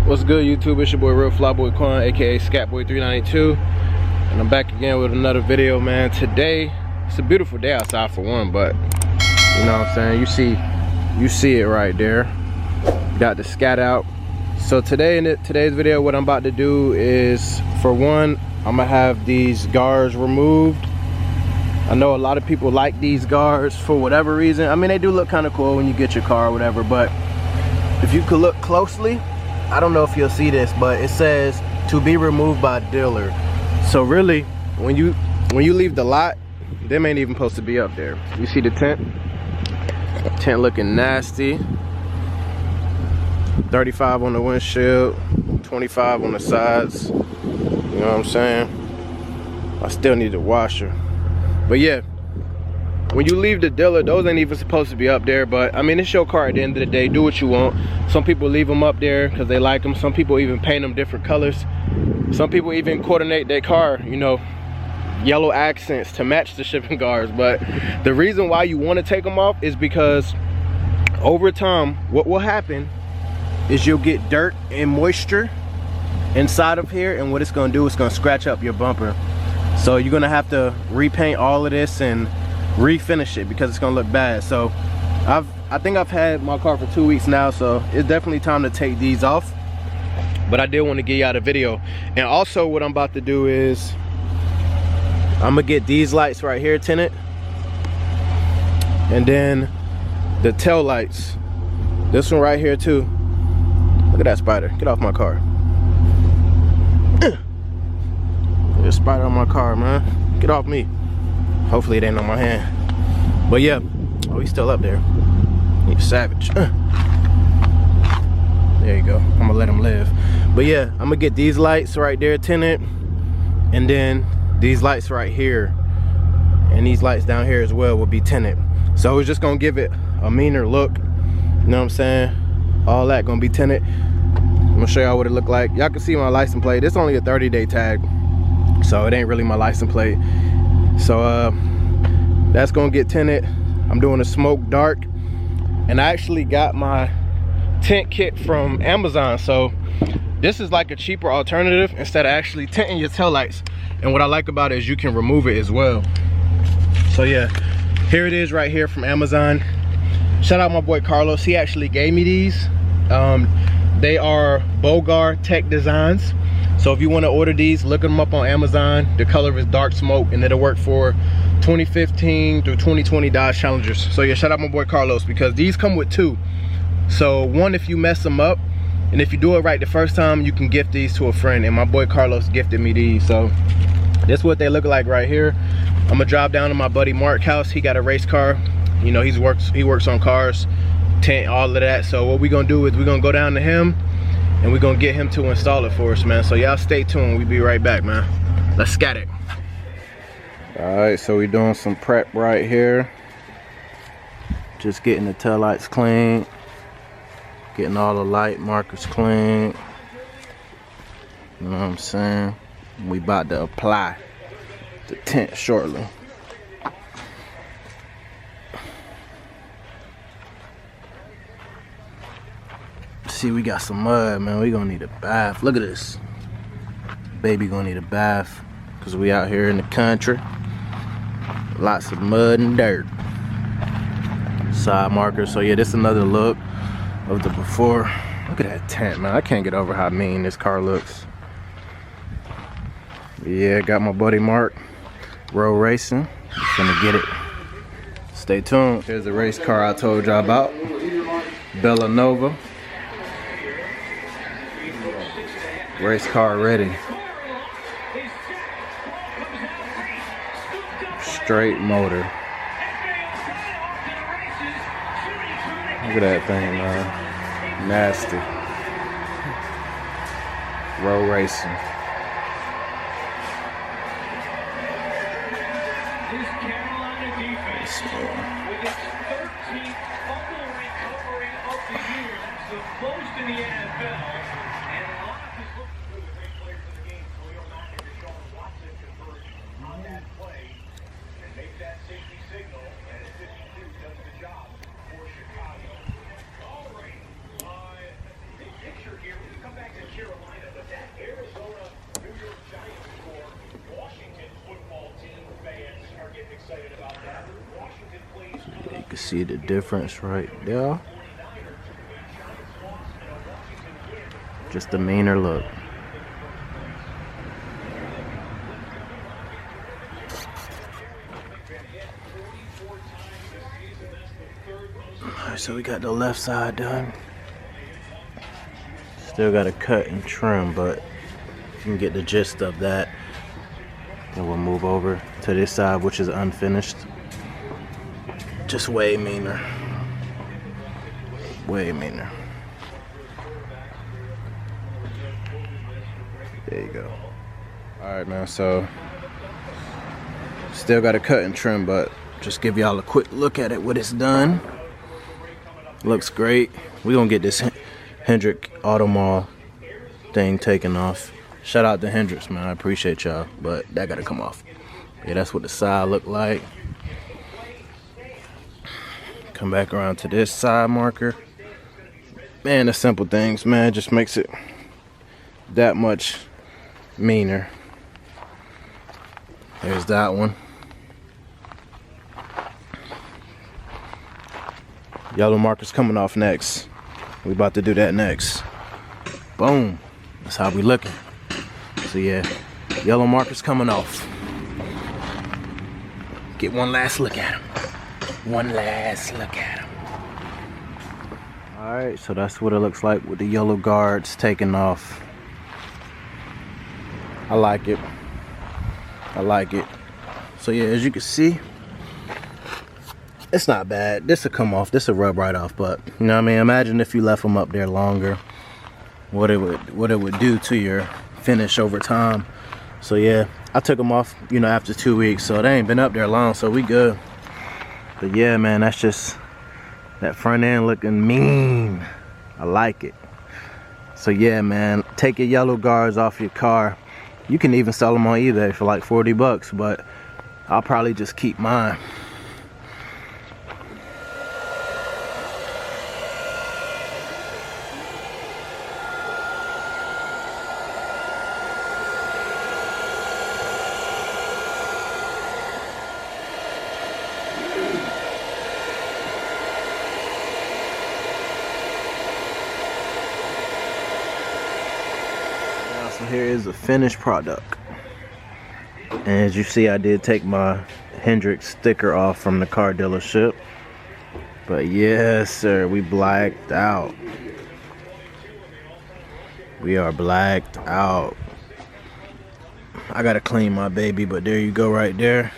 What's good, YouTube? It's your boy Real Flyboi Quan, aka ScatPack 392, and I'm back again with another video, man. Today it's a beautiful day outside for one, but you know what I'm saying, you see it right there. Got the scat out. So today in today's video, what I'm about to do is, for one, I'm gonna have these guards removed. I know a lot of people like these guards for whatever reason. I mean, they do look kind of cool when you get your car or whatever, but if you could look closely, I don't know if you'll see this, but it says to be removed by dealer. So really, when you leave the lot, them ain't even supposed to be up there. You see the tent looking nasty. 35 on the windshield, 25 on the sides. You know what I'm saying? I still need a washer. But yeah, when you leave the dealer, those ain't even supposed to be up there. But I mean, it's your car at the end of the day. Do what you want. Some people leave them up there because they like them. Some people even paint them different colors. Some people even coordinate their car, you know, yellow accents to match the shipping guards. But the reason why you want to take them off is because over time, what will happen is you'll get dirt and moisture inside of here, and what it's going to do is going to scratch up your bumper. So you're going to have to repaint all of this and refinish it because it's gonna look bad. So I think I've had my car for 2 weeks now, so it's definitely time to take these off. But I did want to give y'all the video. And also what I'm about to do is I'm gonna get these lights right here tinted, and then the tail lights, this one right here too. Look at that spider, get off my car. There's a spider on my car, man, get off me. Hopefully it ain't on my hand. But yeah, oh, he's still up there. He's savage. There you go. I'm gonna let him live. But yeah, I'm gonna get these lights right there tinted, and then these lights right here, and these lights down here as well will be tinted. So it's just gonna give it a meaner look. You know what I'm saying? All that gonna be tinted. I'm gonna show y'all what it look like. Y'all can see my license plate. It's only a 30-day tag, so it ain't really my license plate. So that's gonna get tinted. I'm doing a smoke dark, and I actually got my tint kit from Amazon. So this is like a cheaper alternative instead of actually tinting your taillights. And what I like about it is you can remove it as well. So yeah, here it is right here from Amazon. Shout out my boy Carlos, he actually gave me these. They are Bogar Tech Designs. So if you want to order these, look them up on Amazon. The color is dark smoke, and it'll work for 2015 through 2020 Dodge Challengers. So yeah, shout out my boy Carlos, because these come with two. So one, if you mess them up, and if you do it right the first time, you can gift these to a friend. And my boy Carlos gifted me these. So this is what they look like right here. I'm gonna drive down to my buddy Mark's house. He got a race car. You know, he works on cars, tint, all of that. So what we're gonna do is we're gonna go down to him, and we're gonna get him to install it for us, man. So y'all stay tuned, we'll be right back, man. Let's scat it. All right, so we're doing some prep right here. Just getting the taillights clean, getting all the light markers clean. You know what I'm saying? We about to apply the tint shortly. See, we got some mud, man. We gonna need a bath. Look at this. Baby gonna need a bath because we out here in the country. Lots of mud and dirt. Side markers. So yeah, this is another look of the before. Look at that tent, man. I can't get over how mean this car looks. Yeah, got my buddy Mark road racing. Just gonna get it. Stay tuned. Here's the race car I told y'all about. Bella Nova. Race car ready. Straight motor. Look at that thing, man. Nasty. Road racing. Most in the NFL. Picture here, we come back to Carolina, but that Arizona New York Giants score, Washington football team fans are getting excited about that. Washington plays. You can see the difference right there. Just a meaner look. Alright, so we got the left side done. Still got to cut and trim, but you can get the gist of that. Then we'll move over to this side, which is unfinished. Just way meaner. Way meaner. There you go. Alright, man, so still got to cut and trim, but just give y'all a quick look at it, what it's done. Looks great. We're gonna get this Hendrick Automall thing taken off. Shout out to Hendrix, man. I appreciate y'all, but that gotta come off. Yeah, that's what the side look like. Come back around to this side marker. Man, the simple things, man, just makes it that much meaner. There's that one. Yellow marker's coming off next. We about to do that next. Boom. That's how we looking. So yeah, yellow marker's coming off. Get one last look at him. One last look at him. Alright, so that's what it looks like with the yellow guards taken off. I like it. I like it. So yeah, as you can see, it's not bad. This will come off. This will rub right off. But you know what I mean? Imagine if you left them up there longer, what it would do to your finish over time. So yeah, I took them off, you know, after 2 weeks. So they ain't been up there long. So we good. But yeah, man, that's just that front end looking mean. I like it. So yeah, man, take your yellow guards off your car. You can even sell them on eBay for like 40 bucks. But I'll probably just keep mine. So here is the finished product. And as you see, I did take my Hendrix sticker off from the car dealership. But yes, sir, we blacked out. We are blacked out. I gotta clean my baby, but there you go right there.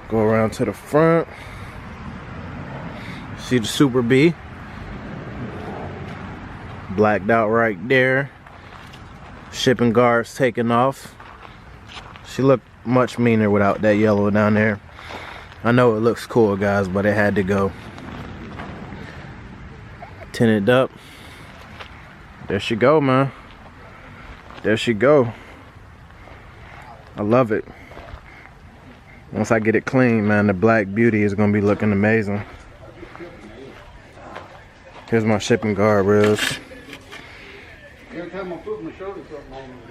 Go around to the front. See the Super B? Blacked out right there. Shipping guards taken off. She looked much meaner without that yellow down there. I know it looks cool, guys, but it had to go. Tinted up. There she go, man. There she go. I love it. Once I get it clean, man, the black beauty is gonna be looking amazing. Here's my shipping guard rails.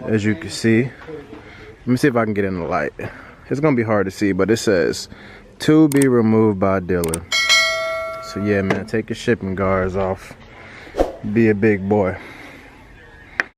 As you can see, let me see if I can get in the light. It's gonna be hard to see, but it says to be removed by dealer. So yeah, man, take your shipping guards off. Be a big boy.